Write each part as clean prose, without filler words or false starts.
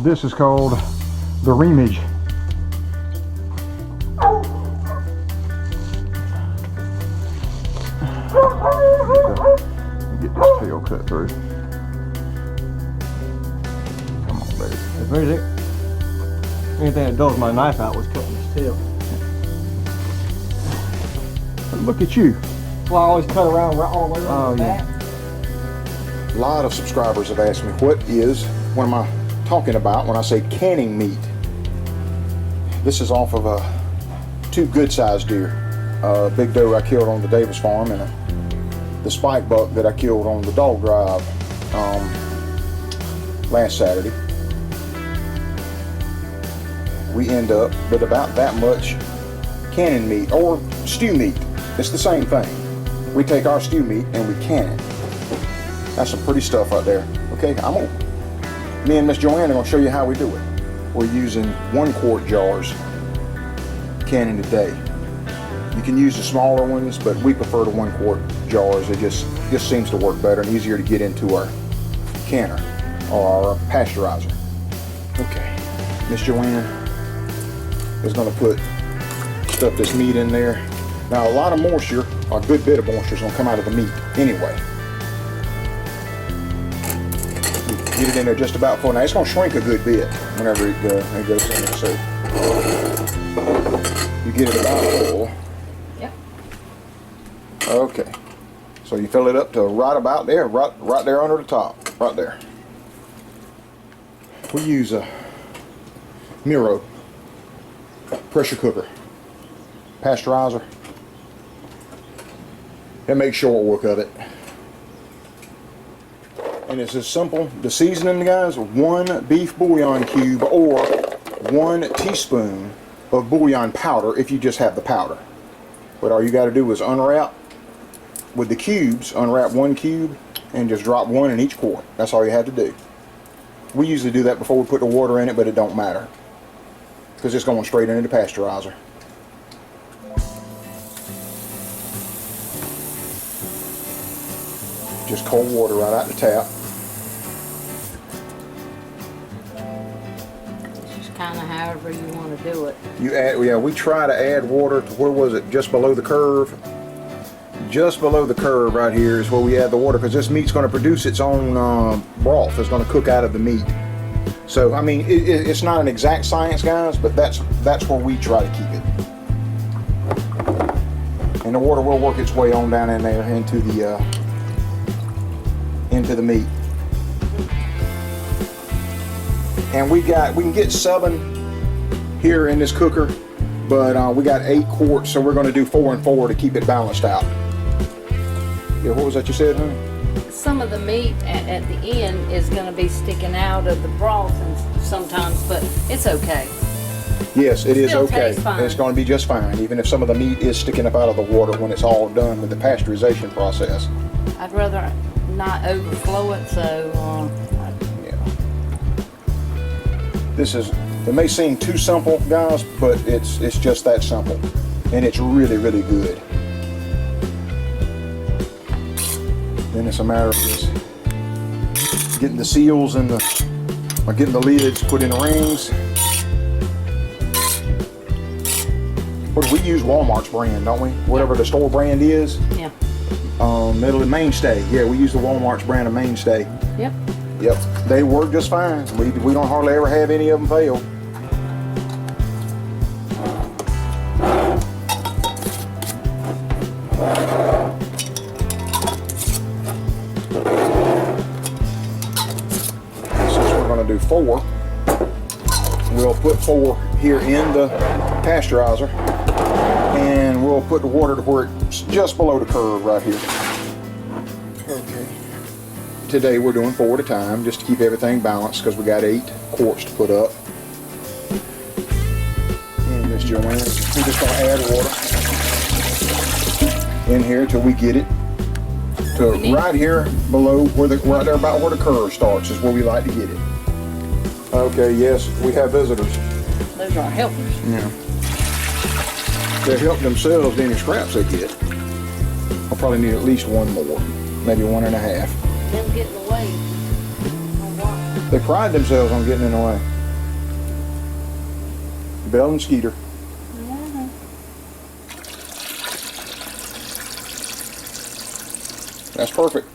This is called the reamage. Get this tail cut through. Come on, baby. That's very sick. Anything that dulls my knife out was cutting his tail. Look at you. Well, I always cut around all the way around the back. A lot of subscribers have asked me what am I talking about when I say canning meat. This is off of two good-sized deer. A big doe I killed on the Davis farm and the spike buck that I killed on the dog drive last Saturday. We end up with about that much canning meat or stew meat. It's the same thing. We take our stew meat and we can it. That's some pretty stuff right there. Okay, me and Miss Joanne are gonna show you how we do it. We're using 1 quart jars canning today. You can use the smaller ones, but we prefer the 1 quart jars. It just seems to work better and easier to get into our canner or our pasteurizer. Okay, Miss Joanne is gonna stuff this meat in there. Now a lot of moisture, or a good bit of moisture, is gonna come out of the meat anyway. Get it in there just about full. Now it's gonna shrink a good bit whenever it goes in there. So you get it about full. Yep. Okay. So you fill it up to right about there, right there under the top, right there. We use a Miro pressure cooker, pasteurizer. It makes short work of it. And it's as simple. The seasoning, guys, 1 beef bouillon cube or 1 teaspoon of bouillon powder if you just have the powder. But all you got to do is unwrap with the cubes, unwrap 1 cube and just drop 1 in each quart. That's all you have to do. We usually do that before we put the water in it, but it don't matter because it's going straight into the pasteurizer. Just cold water right out the tap. Just kind of however you want to do it. We try to add water to, where was it, just below the curve. Just below the curve right here is where we add the water, because this meat's going to produce its own broth. It's going to cook out of the meat. So I mean, it's not an exact science, guys, but that's where we try to keep it. And the water will work its way on down in there into the meat. And we can get 7 here in this cooker, but we got 8 quarts, so we're going to do 4 and 4 to keep it balanced out. Yeah, what was that you said, honey? Some of the meat at the end is going to be sticking out of the broth and sometimes, but it's okay. Yes, it is okay. Fine. It's going to be just fine, even if some of the meat is sticking up out of the water when it's all done with the pasteurization process. I'd rather not overflow it, so yeah. It may seem too simple, guys, but it's just that simple, and it's really, really good. Then it's a matter of just getting the seals and getting the lids put in the rings. What do we use? Walmart's brand, don't we? Whatever the store brand is. yeah. It'll be Mainstay. Yeah, we use the Walmart's brand of Mainstay. Yep. Yep, they work just fine. We don't hardly ever have any of them fail. Since we're going to do 4, we'll put 4 here in the pasteurizer, and we'll put the water to where it's just below the curve right here. Okay. Today we're doing 4 at a time just to keep everything balanced, because we got 8 quarts to put up. And Miss Joanne, we're just going to add water in here till we get it to right here below right there about where the curve starts is where we like to get it. Okay, yes, we have visitors. Those are our helpers. Yeah. They help themselves to any scraps they get. I'll probably need at least 1 more, maybe 1.5. Them get in the way. They pride themselves on getting in the way. Bell and Skeeter. That's perfect.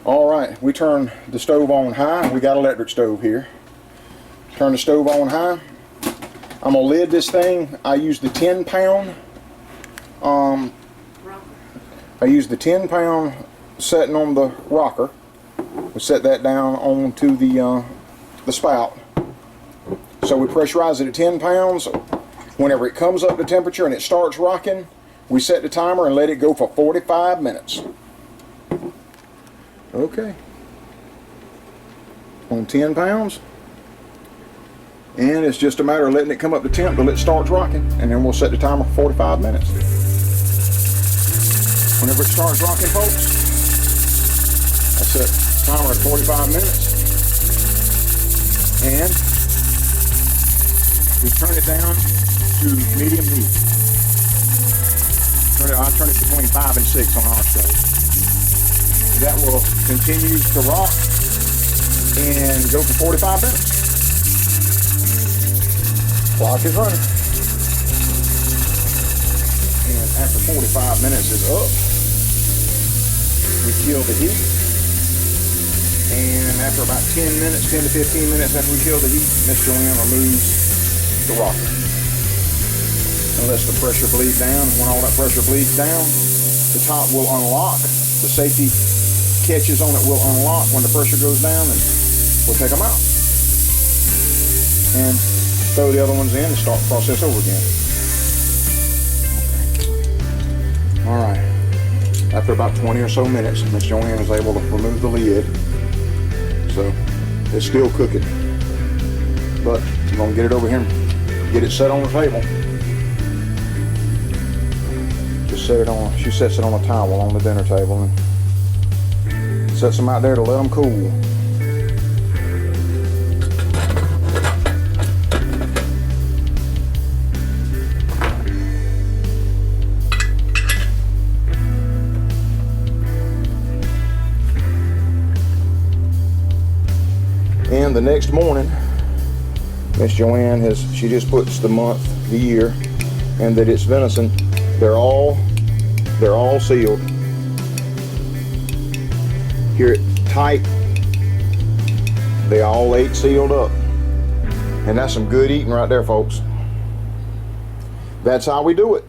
All right, we turn the stove on high. We got electric stove here. Turn the stove on high. I'm gonna lid this thing. I use the 10-pound. I use the 10-pound setting on the rocker. We set that down onto the spout. So we pressurize it at 10 pounds. Whenever it comes up to temperature and it starts rocking, we set the timer and let it go for 45 minutes. Okay. On 10 pounds. And it's just a matter of letting it come up to temp till it starts rocking. And then we'll set the timer for 45 minutes. Whenever it starts rocking, folks, I set the timer at 45 minutes. And we turn it down to medium heat. I turn it between 5 and 6 on our stove. That will continue to rock and go for 45 minutes. Clock is running. And after 45 minutes is up, we kill the heat. And after about 10 minutes, 10 to 15 minutes after we kill the heat, Miss Joanne removes the rocker. And lets the pressure bleed down. When all that pressure bleeds down, the top will unlock. The safety catches on it will unlock when the pressure goes down, and we'll take them out. And throw the other ones in and start the process over again. Okay. All right. After about 20 or so minutes, Miss Joanne is able to remove the lid. So it's still cooking. But I'm gonna get it over here and get it set on the table. Just set it on, she sets it on a towel on the dinner table and sets them out there to let them cool. And the next morning, Miss Joanne she just puts the month, the year, and that it's venison. They're all sealed. Hear it tight. They all 8 sealed up. And that's some good eating right there, folks. That's how we do it.